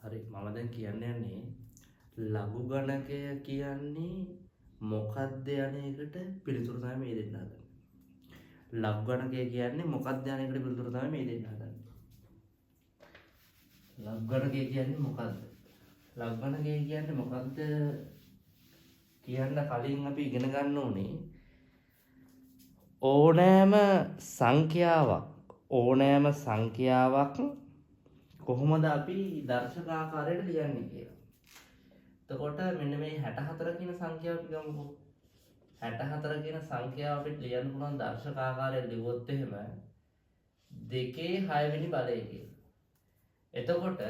හරි මම දැන් කියන්න යන්නේ ලඝු ගණකය කියන්නේ මොකක්ද යන එකට පිළිතුරු තමයි මේ දෙන්න හදන්නේ. ලඝු ගණකය කියන්නේ මොකක්ද යන එකට පිළිතුරු තමයි මේ දෙන්න හදන්නේ. ලඝු ගණකය කියන්නේ මොකක්ද? ලඝු ගණකය කියන්නේ මොකක්ද කියන්න කලින් අපි ඉගෙන ගන්න ඕනේ ඕනෑම සංඛ්‍යාවක් කොහොමද අපි දර්ශක ආකාරයට ලියන්නේ කියලා. එතකොට මෙන්න මේ 64 කියන සංඛ්‍යාව අපි ගමුකෝ. 64 කියන සංඛ්‍යාව අපිට ලියන්න පුළුවන් දර්ශක ආකාරයෙන් ලිව්වොත් එහෙම 2 6 වෙනි බලය කියලා. එතකොට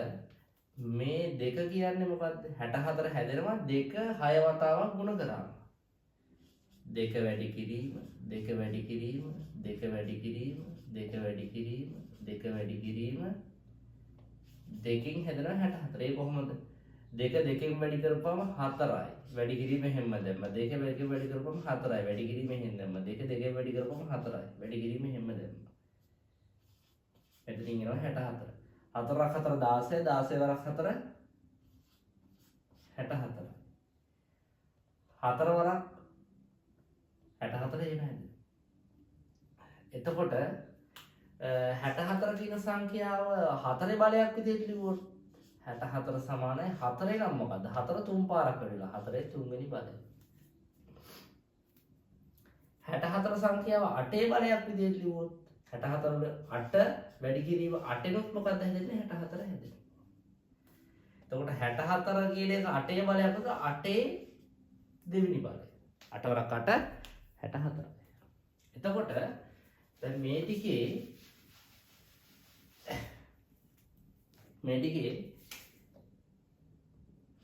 මේ 2 කියන්නේ මොකද්ද? 64 හැදෙනවා 2 6 වතාවක් ගුණ කරාම. 2 වැඩි කිරීම 2 වැඩි කිරීම 2 වැඩි කිරීම 2 වැඩි කිරීම 2 වැඩි කිරීම දෙකෙන් හැදෙනවා 64. ඒ කොහොමද? 2 2කින් වැඩි කරපුවම 4යි. වැඩි කිරීම හැම දැම්ම. 2 2කින් වැඩි කරපුවම 4යි. වැඩි කිරීම හැම දැම්ම. 2 2කින් වැඩි කරපුවම 4යි. වැඩි කිරීම හැම දැම්ම. එතනින් එනවා 64. 4ක් 4 16, 16 වරක් 4 64. 4 වරක් 64 එන හැද. එතකොට 64 කියන සංඛ්‍යාව 4 බලයක් විදිහට ලිව්වොත් 64 සමානයි 4 නම් මොකද්ද? 4 තුන් පාරක් වෙලා 4 තුන්වෙනි බලය. 64 සංඛ්‍යාව 8 බලයක් විදිහට ලිව්වොත් 64 වල 8 වැඩි කිරීම 8 නුත් මොකද්ද හැදෙන්නේ? 64 හැදෙනවා. එතකොට 64 කියන එක 8 බලයක්ද 8 දෙවෙනි බලය. 8 වරක් 8 64. එතකොට දැන් මේ ටිකේ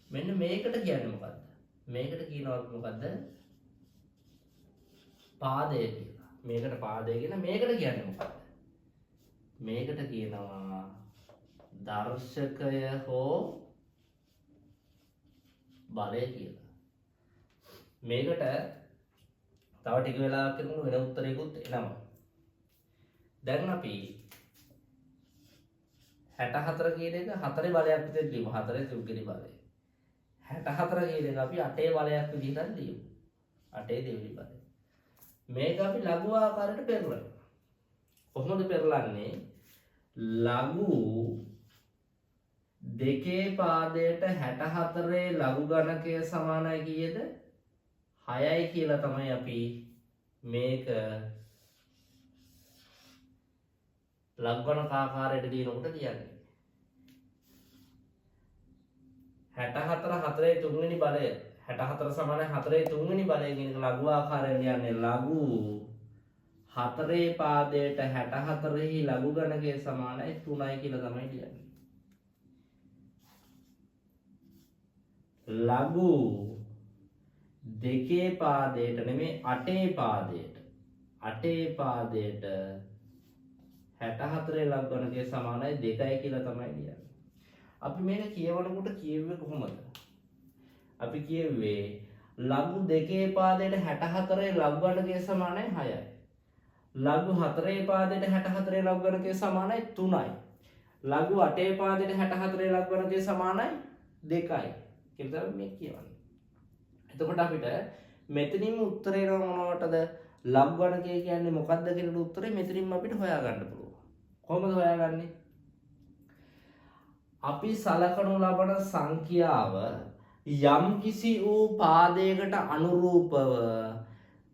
මෙන්න මේකට කියන්නේ මොකද්ද? මේකට කියනවා මොකද්ද? පාදය කියලා. මේකට පාදය කියන මේකට කියන්නේ මොකද්ද? මේකට කියනවා දර්ශකය හෝ බලය කියලා. මේකට තව ටික වෙලාවක් යනකොට වෙන උත්තරයකුත් එනවා. දැන් අපි 64 කියන එක 4 බලයක් විදිහට ලියමු. 4 තුන්වෙනි බලය. 64 කියන එක අපි 8 බලයක් විදිහට ලියමු. 8 දෙවෙනි බලය. මේක අපි ලඝු ආකාරයට පෙරලනවා. කොහොමද පෙරලන්නේ? ලඝු දෙකේ පාදයට 64 ලඝු ගණකය සමානයි කීයද? 6යි කියලා තමයි අපි මේක ලඝු ගණක ආකාරයට ලියනකොට කියන්නේ. 64 4 තුන්වෙනි බලය 64 සමානයි 4 තුන්වෙනි බලය කියන එක ලඝු ආකාරයෙන් ලියන්නේ. ලඝු 4 පාදයට 64 ලඝු ගණකය සමානයි 3යි කියලා තමයි ලියන්නේ. ලඝු දෙකේ පාදයට නෙමෙයි 8 පාදයට 64 ලඝු ගණකය සමානයි 2යි කියලා තමයි ලියන්නේ. අපි මේක කියවනකොට කියුවේ කොහොමද? අපි කියුවේ ලඝු දෙකේ පාදයට 64 ලඝු ගණකය සමානයි 6යි. ලඝු 4 පාදයට 64 ලඝු ගණකය සමානයි 3යි. ලඝු 8 පාදයට 64 ලඝු ගණකය සමානයි 2යි. කියලා තමයි මේ කියවන්නේ. එතකොට අපිට මෙතනින්ම උත්තරේ එනවා මොනවටද? ලඝු ගණකය කියන්නේ මොකක්ද කියන උත්තරේ මෙතනින්ම අපිට හොයාගන්න පුළුවන්. කොහොමද හොයාගන්නේ? අපි සලකනු ලබන සංඛ්‍යාව යම් කිසි වූ පාදයකට අනුරූපව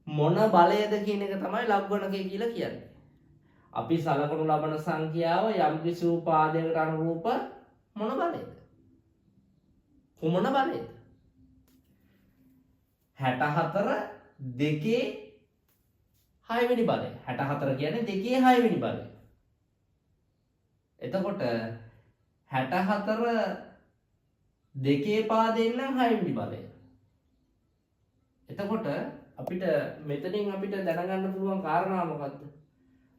මොන බලයද කියන එක තමයි ලඝු ගණකය කියලා කියන්නේ. අපි සලකනු ලබන සංඛ්‍යාව යම් කිසි වූ පාදයකට අනුරූප මොන බලයද? කුමන බලයද? 64 2 6 වෙනි බලය. 64 කියන්නේ 2 6 වෙනි බලය. එතකොට 64 දෙකේ පාදයෙන් නම් 6 වෙනි බලය. එතකොට අපිට මෙතනින් අපිට දැනගන්න පුළුවන් කාරණා මොකද්ද?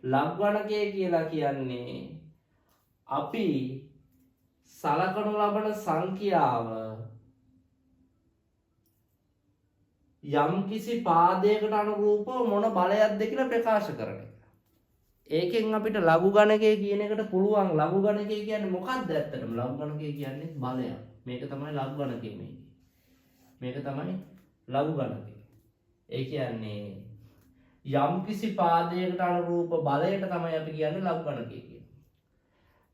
ලඝු ගණකය කියලා කියන්නේ අපි සලකනු ලබන සංඛ්‍යාව යම් කිසි පාදයකට අනුරූපව මොන බලයක්ද කියලා ප්‍රකාශ කරන එක. ඒකෙන් අපිට ලඝු ගණකය කියන එකට පුළුවන්. ලඝු ගණකය කියන්නේ මොකක්ද ඇත්තටම? ලඝු ගණකය කියන්නේ බලයක්. මේක තමයි ලඝු ගණකය මේක. මේක තමයි ලඝු ගණකය. ඒ කියන්නේ යම් කිසි පාදයකට අනුරූප බලයට තමයි අපි කියන්නේ ලඝු ගණකය කියන්නේ.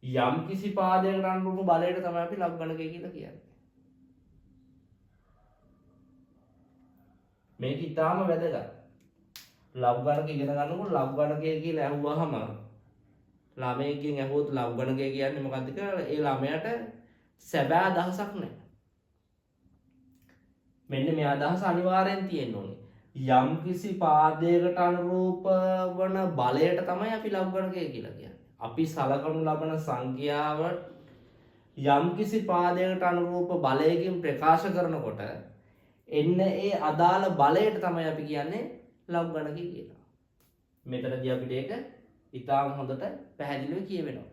යම් කිසි පාදයකට අනුරූප බලයට තමයි අපි ලඝු ගණකය කියලා කියන්නේ. මේක ඊටාම වැදගත්. ලඝු ගණක ඉගෙන ගන්නකොට ලඝු ගණකය කියලා අහුවාම ළමයෙක්ගෙන් අහුවොත් ලඝු ගණකය කියන්නේ මොකක්ද කියලා ඒ ළමයාට සැබෑ අදහසක් නැහැ. මෙන්න මේ අදහස අනිවාර්යෙන් තියෙන්න ඕනේ. යම් කිසි පාදයකට අනුරූප වන බලයට තමයි අපි ලඝු ගණකය කියලා කියන්නේ. අපි සලකනු ලබන සංඛ්‍යාව යම් කිසි පාදයකට අනුරූප බලයකින් ප්‍රකාශ කරනකොට එන්න ඒ අදාළ බලයට තමයි අපි කියන්නේ ලඝු ගණකය කියලා. මෙතනදී අපිට ඒක ඉතාම හොඳට පැහැදිලිව කියවෙනවා.